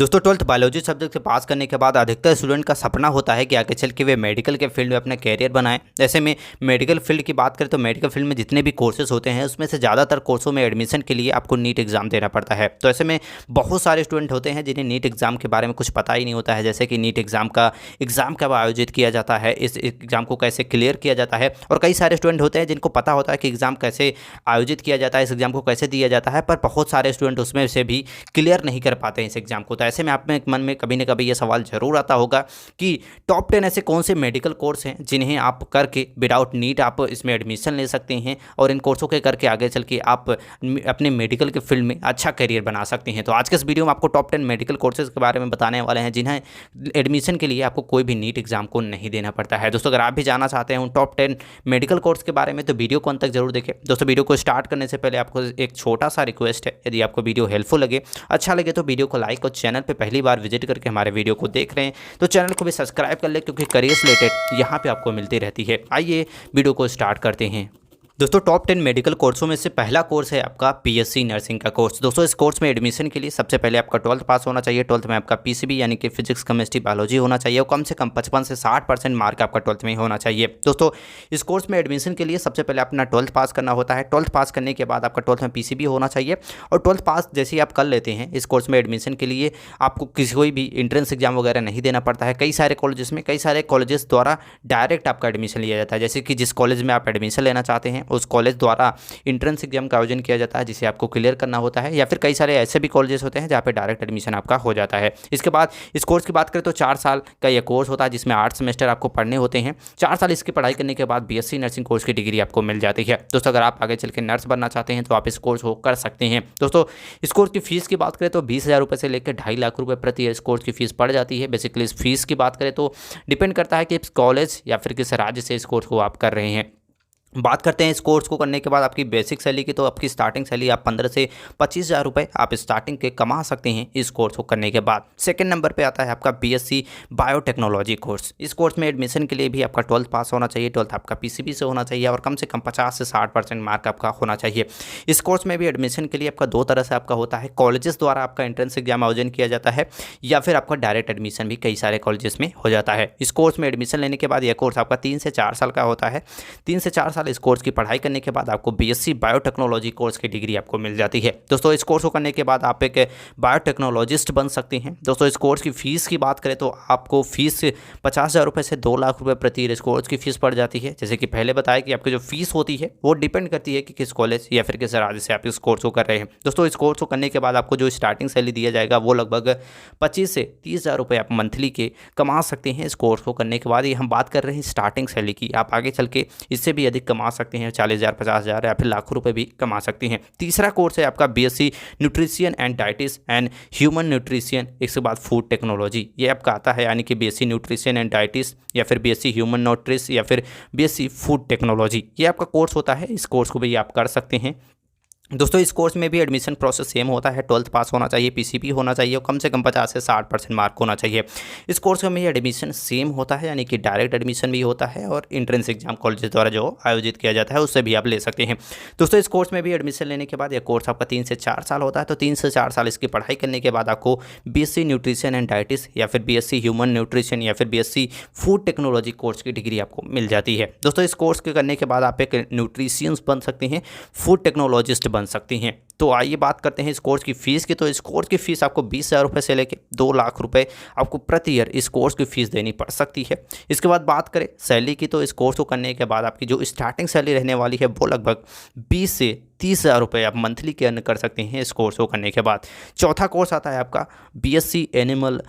दोस्तों 12th biology subject से पास करने के बाद अधिकतर स्टूडेंट का सपना होता है कि आगे चल के वे मेडिकल के फील्ड में अपना कैरियर बनाएं। ऐसे में मेडिकल फील्ड की बात करें तो मेडिकल फील्ड में जितने भी कोर्सेज होते हैं उसमें से ज़्यादातर कोर्सों में एडमिशन के लिए आपको नीट एग्जाम देना पड़ता है। तो ऐसे में बहुत सारे स्टूडेंट होते हैं जिन्हें नीट एग्जाम के बारे में कुछ पता ही नहीं होता है, जैसे कि नीट एग्ज़ाम कब आयोजित किया जाता है, इस एग्ज़ाम को कैसे क्लियर किया जाता है। और कई सारे स्टूडेंट होते हैं जिनको पता होता है कि एग्ज़ाम कैसे आयोजित किया जाता है, इस एग्ज़ाम को कैसे दिया जाता है, पर बहुत सारे स्टूडेंट उसमें से भी क्लियर नहीं कर पाते हैं इस एग्ज़ाम को। तो ऐसे में आप में मन में कभी ना कभी ये सवाल जरूर आता होगा कि टॉप 10 ऐसे कौन से मेडिकल कोर्स हैं जिन्हें आप करके विदाउट नीट आप इसमें एडमिशन ले सकते हैं और इन कोर्सों के करके आगे चल के आप अपने मेडिकल के फील्ड में अच्छा करियर बना सकते हैं। तो आज के इस वीडियो में आपको टॉप 10 मेडिकल कोर्सेज के बारे में बताने वाले हैं जिन्हें एडमिशन के लिए आपको कोई भी नीट एग्जाम को नहीं देना पड़ता है। दोस्तों अगर आप भी जानना चाहते हैं उन टॉप 10 मेडिकल कोर्स के बारे में तो वीडियो को अंत तक जरूर देखें। दोस्तों वीडियो को स्टार्ट करने से पहले आपको एक छोटा सा रिक्वेस्ट है, यदि आपको वीडियो हेल्पफुल लगे, अच्छा लगे तो वीडियो को लाइक और चैनल पर पहली बार विजिट करके हमारे वीडियो को देख रहे हैं तो चैनल को भी सब्सक्राइब कर ले, क्योंकि करियर से रिलेटेड यहाँ पे आपको मिलती रहती है। आइए वीडियो को स्टार्ट करते हैं। दोस्तों टॉप 10 मेडिकल कोर्सों में से पहला कोर्स है आपका पीएससी नर्सिंग का कोर्स। दोस्तों इस कोर्स में एडमिशन के लिए सबसे पहले आपका 12th पास होना चाहिए। 12th में आपका पीसीबी यानी कि फिजिक्स केमिस्ट्री बायोलॉजी होना चाहिए और कम से कम 55 से 60% मार्क आपका 12th में होना चाहिए। दोस्तों इस कोर्स में एडमिशन के लिए सबसे पहले अपना 12th पास करना होता है। 12th पास करने के बाद आपका 12th में पीसीबी होना चाहिए और 12th पास जैसे ही आप कर लेते हैं इस कोर्स में एडमिशन के लिए आपको कोई भी इंट्रेंस एग्जाम वगैरह नहीं देना पड़ता है। कई सारे कॉलेजेस द्वारा डायरेक्ट आपका एडमिशन लिया जाता है, जैसे कि जिस कॉलेज में आप एडमिशन लेना चाहते हैं उस कॉलेज द्वारा इंट्रेंस एग्जाम का आयोजन किया जाता है जिसे आपको क्लियर करना होता है, या फिर कई सारे ऐसे भी कॉलेजेस होते हैं जहाँ पे डायरेक्ट एडमिशन आपका हो जाता है। इसके बाद इस कोर्स की बात करें तो 4 साल का यह कोर्स होता है जिसमें 8 सेमेस्टर आपको पढ़ने होते हैं। 4 साल इसकी पढ़ाई करने के बाद बीएससी नर्सिंग कोर्स की डिग्री आपको मिल जाती है। दोस्तों अगर आप आगे चल के नर्स बनना चाहते हैं तो आप इस कोर्स को कर सकते हैं। दोस्तों इस कोर्स की फीस की बात करें तो 20,000 रुपये से लेकर 2.5 लाख रुपये प्रति ईयर इस कोर्स की फीस पड़ जाती है। बेसिकली इस फीस की बात करें तो डिपेंड करता है कि इस कॉलेज या फिर किस राज्य से इस कोर्स को आप कर रहे हैं। बात करते हैं इस कोर्स को करने के बाद आपकी बेसिक सैलरी की, तो आपकी स्टार्टिंग सैलरी आप 15 से 25,000 रुपये आप स्टार्टिंग के कमा सकते हैं इस कोर्स को करने के बाद। सेकंड नंबर पे आता है आपका बीएससी बायोटेक्नोलॉजी कोर्स। इस कोर्स में एडमिशन के लिए भी आपका 12th पास होना चाहिए। 12th आपका पीसीबी से होना चाहिए और कम से कम 50 से 60% मार्क आपका होना चाहिए। इस कोर्स में भी एडमिशन के लिए आपका दो तरह से आपका होता है, कॉलेजेस द्वारा आपका एंट्रेंस एग्जाम आयोजन किया जाता है या फिर आपका डायरेक्ट एडमिशन भी कई सारे कॉलेजेस में हो जाता है। इस कोर्स में एडमिशन लेने के बाद यह कोर्स आपका 3 से 4 साल का होता है। 3 से 4 साल इस कोर्स की पढ़ाई करने के बाद आपको बीएससी बायोटेक्नोलॉजी कोर्स की डिग्री आपको मिल जाती है। दोस्तों इस कोर्स को करने के बाद आप एक बायोटेक्नोलॉजिस्ट बन सकते हैं। दोस्तों इस कोर्स की फीस की बात करें तो आपको फीस 50,000 रुपये से 2 लाख रुपये प्रति ईयर इस कोर्स की फीस पड़ जाती है। जैसे कि पहले बताया कि आपकी जो फीस होती है वो डिपेंड करती है कि किस कॉलेज या फिर किस राज्य से आप इस कोर्स को कर रहे हैं। दोस्तों इस कोर्स को करने के बाद आपको जो स्टार्टिंग सैलरी दिया जाएगा वो लगभग 25 से 30,000 रुपये आप मंथली के कमा सकते हैं। इस कोर्स को करने के बाद ये हम बात कर रहे हैं स्टार्टिंग सैलरी की, आप आगे चल के इससे भी अधिक कमा सकते हैं, 40,000 50,000 या फिर लाखों रुपए भी कमा सकते हैं। तीसरा कोर्स है आपका BSc nutrition and डाइटिस and human nutrition, इसके बाद फूड टेक्नोलॉजी ये आपका आता है, यानी कि बीएससी न्यूट्रिशन एंड डाइटिस या फिर बीएससी ह्यूमन न्यूट्रिशन या फिर बीएससी फूड टेक्नोलॉजी ये आपका कोर्स होता है। इस कोर्स को भी आप कर सकते हैं। दोस्तों इस कोर्स में भी एडमिशन प्रोसेस सेम होता है। 12th पास होना चाहिए, पीसीबी होना चाहिए और कम से कम 50 से 60% मार्क होना चाहिए। इस कोर्स में एडमिशन सेम होता है, यानी कि डायरेक्ट एडमिशन भी होता है और इंट्रेंस एग्जाम कॉलेज द्वारा जो आयोजित किया जाता है उससे भी आप ले सकते हैं। दोस्तों इस कोर्स में भी एडमिशन लेने के बाद यह कोर्स आपका 3 से 4 साल होता है। तो 3 से 4 साल इसकी पढ़ाई करने के बाद आपको बीएससी न्यूट्रिशन एंड डाइटिस या फिर बीएससी ह्यूमन न्यूट्रिशन या फिर बीएससी फूड टेक्नोलॉजी कोर्स की डिग्री आपको मिल जाती है। दोस्तों इस कोर्स के करने के बाद आप एक न्यूट्रिशियंस बन सकते हैं, फूड टेक्नोलॉजिस्ट बन सकते हैं। तो आइए बात करते हैं इस कोर्स की फ़ीस की। तो इस कोर्स की फ़ीस आपको 20,000 रुपये से लेकर 2 लाख रुपए आपको प्रति ईयर इस कोर्स की फ़ीस देनी पड़ सकती है। इसके बाद बात करें सैलरी की, तो इस कोर्स को करने के बाद आपकी जो स्टार्टिंग सैलरी रहने वाली है वो लगभग 20 से 30,000 रुपये आप मंथली के अर्न कर सकते हैं इस कोर्स को करने के बाद। चौथा कोर्स आता है आपका बीएससी एनिमल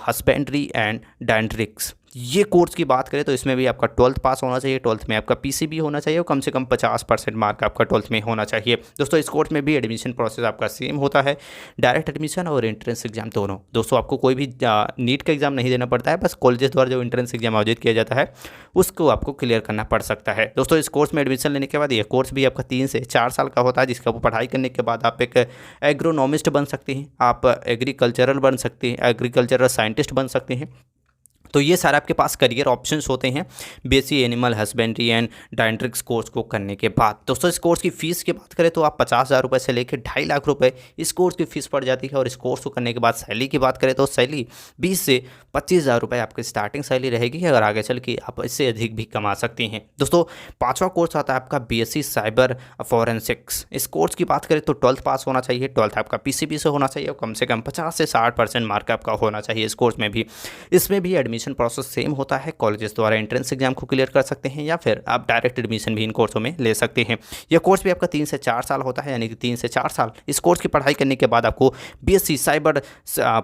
हस्बेंड्री एंड डायट्रिक्स। ये कोर्स की बात करें तो इसमें भी आपका 12th पास होना चाहिए। 12th में आपका पीसीबी होना चाहिए और कम से कम 50% मार्क आपका 12th में होना चाहिए। दोस्तों इस कोर्स में भी एडमिशन प्रोसेस आपका सेम होता है, डायरेक्ट एडमिशन और एंट्रेंस एग्जाम दोनों। दोस्तों आपको कोई भी नीट का एग्जाम नहीं देना पड़ता है, बस कॉलेजेस द्वारा जो एंट्रेंस एग्जाम आयोजित किया जाता है उसको आपको क्लियर करना पड़ सकता है। दोस्तों इस कोर्स में एडमिशन लेने के बाद यह कोर्स भी आपका 3 से 4 साल का होता है, जिसका वो पढ़ाई करने के बाद आप एक एग्रोनॉमिस्ट बन सकते हैं, आप एग्रीकल्चरल बन सकते हैं, एग्रीकल्चरल साइंटिस्ट बन सकते हैं। तो ये सारे आपके पास करियर ऑप्शंस होते हैं BSc animal husbandry and डायट्रिक्स course को करने के बाद। दोस्तों इस कोर्स की फ़ीस की बात करें तो आप 50,000 रुपये से लेकर 2.5 लाख रुपए इस कोर्स की फ़ीस पड़ जाती है। और इस कोर्स को करने के बाद सैलरी की बात करें तो सैलरी 20 से 25,000 रुपये आपकी स्टार्टिंग सैलरी रहेगी, अगर आगे चल के आप इससे अधिक भी कमा सकती हैं। दोस्तों 5वां कोर्स आता है आपका बीएससी साइबर फॉरेंसिक्स। इस कोर्स की बात करें तो 12th पास होना चाहिए, 12th आपका पीसीबी से होना चाहिए और कम से कम 50 से 60% मार्क आपका होना चाहिए इस कोर्स में भी। इसमें भी एडमिशन प्रोसेस सेम होता है, कॉलेजेस द्वारा एंट्रेंस एग्जाम को क्लियर कर सकते हैं या फिर आप डायरेक्ट एडमिशन भी इन कोर्सों में ले सकते हैं। यह कोर्स भी आपका 3 से 4 साल होता है, यानी कि 3 से 4 साल इस कोर्स की पढ़ाई करने के बाद आपको बीएससी साइबर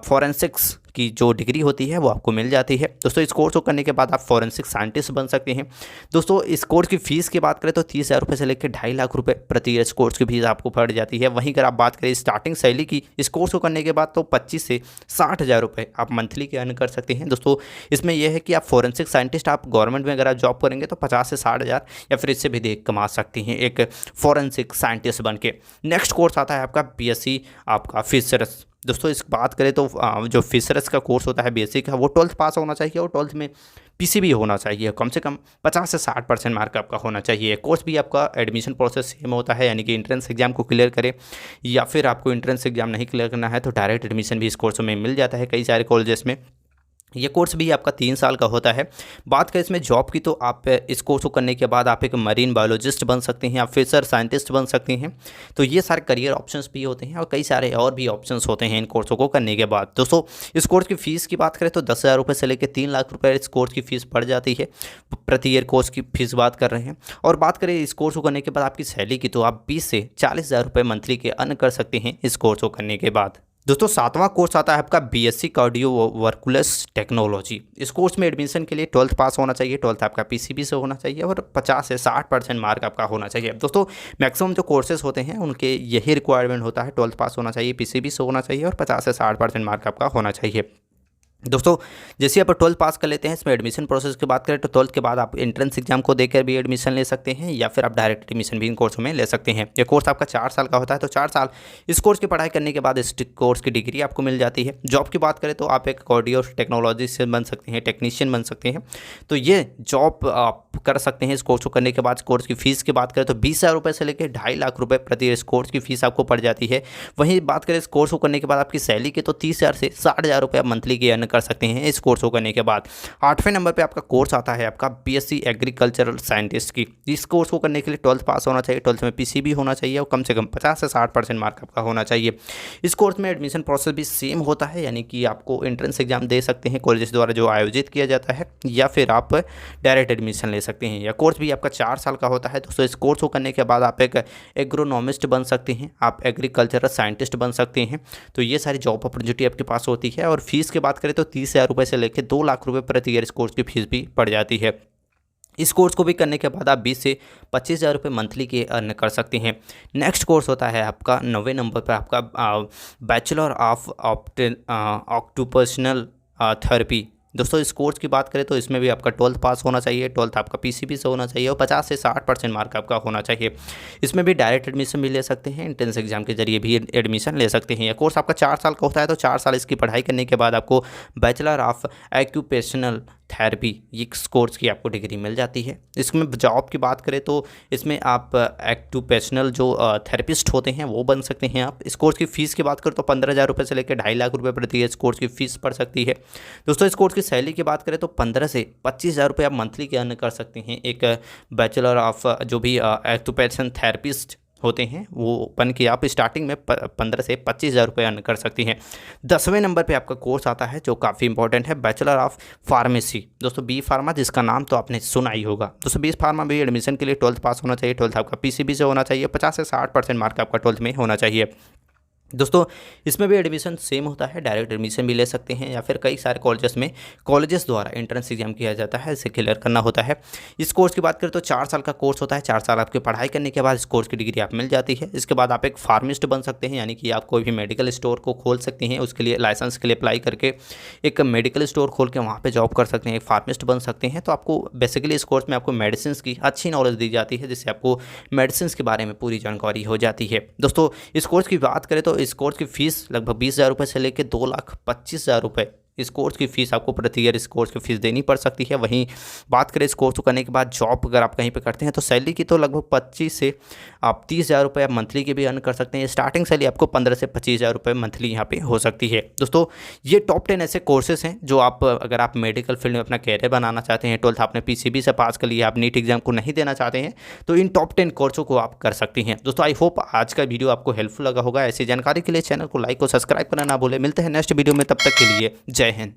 फॉरेंसिक्स की जो डिग्री होती है वो आपको मिल जाती है। दोस्तों इस कोर्स को करने के बाद आप फॉरेंसिक साइंटिस्ट बन सकते हैं। दोस्तों इस कोर्स की फ़ीस की बात करें तो 30,000 रुपये से लेकर 2.5 लाख रुपए प्रति ईयर इस कोर्स की फीस आपको पड़ जाती है। वहीं अगर आप बात करें स्टार्टिंग सैलरी की इस कोर्स को करने के बाद तो 25 से 60,000 रुपये आप मंथली के अर्न कर सकते हैं। दोस्तों इसमें यह है कि आप फॉरेंसिक साइंटिस्ट आप गवर्नमेंट में अगर आप जॉब करेंगे तो 50 से 60,000 या फिर इससे भी देख कमा सकती हैं एक फॉरेंसिक साइंटिस्ट बन के। नेक्स्ट कोर्स आता है आपका बीएससी आपका फिशर्स। दोस्तों इस बात करें तो जो फिशर्स का कोर्स होता है बीएससी का वो 12th पास होना चाहिए और 12th में पीसीबी होना चाहिए, कम से कम 50 से 60% मार्क आपका होना चाहिए। कोर्स भी आपका एडमिशन प्रोसेस सेम होता है, यानी कि एंट्रेंस एग्जाम को क्लियर करें या फिर आपको एंट्रेंस एग्जाम नहीं क्लियर करना है तो डायरेक्ट एडमिशन भी इस कोर्स में मिल जाता है कई सारे कॉलेजेस में। ये कोर्स भी आपका 3 साल का होता है। बात करें इसमें जॉब की तो आप इस कोर्स को करने के बाद आप एक मरीन बायोलॉजिस्ट बन सकते हैं, आप फिशर साइंटिस्ट बन सकते हैं। तो ये सारे करियर ऑप्शंस भी होते हैं और कई सारे और भी ऑप्शंस होते हैं इन कोर्सों को करने के बाद। दोस्तों इस कोर्स की फ़ीस की बात करें तो 10,000 रुपये से लेकर 3 लाख रुपये इस कोर्स की फ़ीस पड़ जाती है, प्रति ईयर कोर्स की फ़ीस बात कर रहे हैं। और बात करें इस कोर्स को करने के बाद आपकी सैलरी की तो आप 20 से 40,000 रुपये मंथली के अर्न कर सकते हैं इस कोर्स को करने के बाद। दोस्तों 7वां कोर्स आता है आपका बीएससी कार्डियोवास्कुलर टेक्नोलॉजी। इस कोर्स में एडमिशन के लिए 12th पास होना चाहिए, 12th आपका पीसीबी से होना चाहिए और 50 से 60% मार्क आपका होना चाहिए। दोस्तों मैक्सिमम जो कोर्सेज होते हैं उनके यही रिक्वायरमेंट होता है, 12th पास होना चाहिए, पीसीबी से होना चाहिए और 50 से 60% मार्क आपका होना चाहिए। दोस्तों जैसे आप 12th पास कर लेते हैं, इसमें एडमिशन प्रोसेस की बात करें तो 12th के बाद आप एंट्रेंस एग्जाम को देकर भी एडमिशन ले सकते हैं या फिर आप डायरेक्ट एडमिशन भी इन कोर्सों में ले सकते हैं। ये कोर्स आपका 4 साल का होता है, तो 4 साल इस कोर्स की पढ़ाई करने के बाद इस कोर्स की डिग्री आपको मिल जाती है। जॉब की बात करें तो आप एक कार्डियो टेक्नोलॉजिस्ट बन सकते हैं, टेक्नीशियन बन सकते हैं। तो ये जॉब आप कर सकते हैं इस कोर्स को करने के बाद। कोर्स की फ़ीस की बात करें तो 20,000 रुपये से लेकर 2.5 लाख रुपये प्रति इस कोर्स की फ़ीस आपको पड़ जाती है। वहीं बात करें इस कोर्स को करने के बाद आपकी सैलरी की तो 30,000 से 60,000 रुपये आप मंथली के अर्न कर सकते हैं इस कोर्स को करने के बाद। 8वें नंबर पे आपका कोर्स आता है आपका बीएससी एग्रीकल्चरल साइंटिस्ट की। इस कोर्स को करने के लिए 12th पास होना चाहिए, 12th में पीसीबी होना चाहिए और कम से कम 50 से 60% मार्क आपका होना चाहिए। इस कोर्स में एडमिशन प्रोसेस भी सेम होता है, यानी कि आपको एंट्रेंस एग्जाम दे सकते हैं कॉलेज द्वारा जो आयोजित किया जाता है या फिर आप डायरेक्ट एडमिशन ले सकते हैं। यह कोर्स भी आपका 4 साल का होता है। दोस्तों इस कोर्स को करने के बाद आप एक एग्रोनॉमिस्ट बन सकते हैं, आप एग्रीकल्चरल साइंटिस्ट बन सकते हैं। तो ये सारी जॉब अपॉर्चुनिटी आपके पास होती है। और फीस की बात करें तो 30,000 रुपये से लेकर 2 लाख रुपये प्रति ईयर इस कोर्स की फीस भी पड़ जाती है। इस कोर्स को भी करने के बाद आप 20 से 25,000 रुपये मंथली के अर्न कर सकते हैं। नेक्स्ट कोर्स होता है आपका 9वें नंबर पर आपका बैचलर ऑफ ऑक्यूपेशनल थेरेपी। दोस्तों इस कोर्स की बात करें तो इसमें भी आपका 12th पास होना चाहिए, 12th आपका पीसीबी से होना चाहिए और 50 से 60% मार्क आपका होना चाहिए। इसमें भी डायरेक्ट एडमिशन भी ले सकते हैं, एंट्रेंस एग्जाम के जरिए भी एडमिशन ले सकते हैं। यह कोर्स आपका 4 साल का होता है, तो 4 साल इसकी पढ़ाई करने के बाद आपको बैचलर ऑफ ऑक्यूपेशनल थेरेपी इस कोर्स की आपको डिग्री मिल जाती है। इसमें जॉब की बात करें तो इसमें आप ऑक्यूपेशनल जो थेरेपिस्ट होते हैं वो बन सकते हैं आप। इस कोर्स की फ़ीस की बात करें तो 15,000 रुपये से लेकर 2.5 लाख रुपये प्रति इस कोर्स की फ़ीस पड़ सकती है। दोस्तों इस कोर्स की सैलरी की बात करें तो 15 से 25,000 रुपये आप मंथली के अर्न कर सकते हैं। एक बैचलर ऑफ जो भी ऑक्यूपेशन थेरेपिस्ट होते हैं वो बन के आप स्टार्टिंग में 15 से 25,000 रुपये अर्न कर सकती हैं। 10वें नंबर पे आपका कोर्स आता है जो काफ़ी इंपॉर्टेंट है, बैचलर ऑफ फार्मेसी। दोस्तों बी फार्मा, जिसका नाम तो आपने सुना ही होगा। दोस्तों बी फार्मा भी एडमिशन के लिए 12th पास होना चाहिए, 12th आपका पीसीबी से होना चाहिए, 50 से 60% मार्क आपका 12th में होना चाहिए। दोस्तों इसमें भी एडमिशन सेम होता है, डायरेक्ट एडमिशन भी ले सकते हैं या फिर कई सारे कॉलेजेस द्वारा एंट्रेंस एग्जाम किया जाता है, इसे क्लियर करना होता है। इस कोर्स की बात करें तो 4 साल का कोर्स होता है। 4 साल आपकी पढ़ाई करने के बाद इस कोर्स की डिग्री आप मिल जाती है। इसके बाद आप एक फार्मिस्ट बन सकते हैं, यानी कि आप कोई भी मेडिकल स्टोर को खोल सकते हैं। उसके लिए लाइसेंस के लिए अप्लाई करके एक मेडिकल स्टोर खोल के वहाँ पर जॉब कर सकते हैं, एक फार्मिस्ट बन सकते हैं। तो आपको बेसिकली इस कोर्स में आपको मेडिसिन की अच्छी नॉलेज दी जाती है, जिससे आपको मेडिसिन के बारे में पूरी जानकारी हो जाती है। दोस्तों इस कोर्स की बात करें तो इस कोर्स की फ़ीस लगभग 20,000 रुपये से लेकर 2,25,000 रुपये इस कोर्स की फ़ीस आपको प्रति ईयर इस कोर्स की फ़ीस देनी पड़ सकती है। वहीं बात करें इस कोर्स को करने के बाद जॉब अगर आप कहीं पे करते हैं तो सैलरी की तो लगभग 25 से आप 30,000 रुपये आप मंथली के भी अर्न कर सकते हैं। स्टार्टिंग सैलरी आपको 15 से 25,000 रुपये मंथली यहाँ पे हो सकती है। दोस्तों ये टॉप 10 ऐसे कोर्सेज हैं जो आप अगर आप मेडिकल फील्ड में अपना कैरियर बनाना चाहते हैं, 12th आपने पीसीबी से पास कर लिया, आप नीट एग्जाम को नहीं देना चाहते हैं, तो इन टॉप 10 कोर्सों को आप कर सकती हैं। दोस्तों आई होप आज का वीडियो आपको हेल्पफुल लगा होगा। ऐसी जानकारी के लिए चैनल को लाइक और सब्सक्राइब करना ना भूलें। मिलते हैं नेक्स्ट वीडियो में, तब तक के लिए जय हिंद।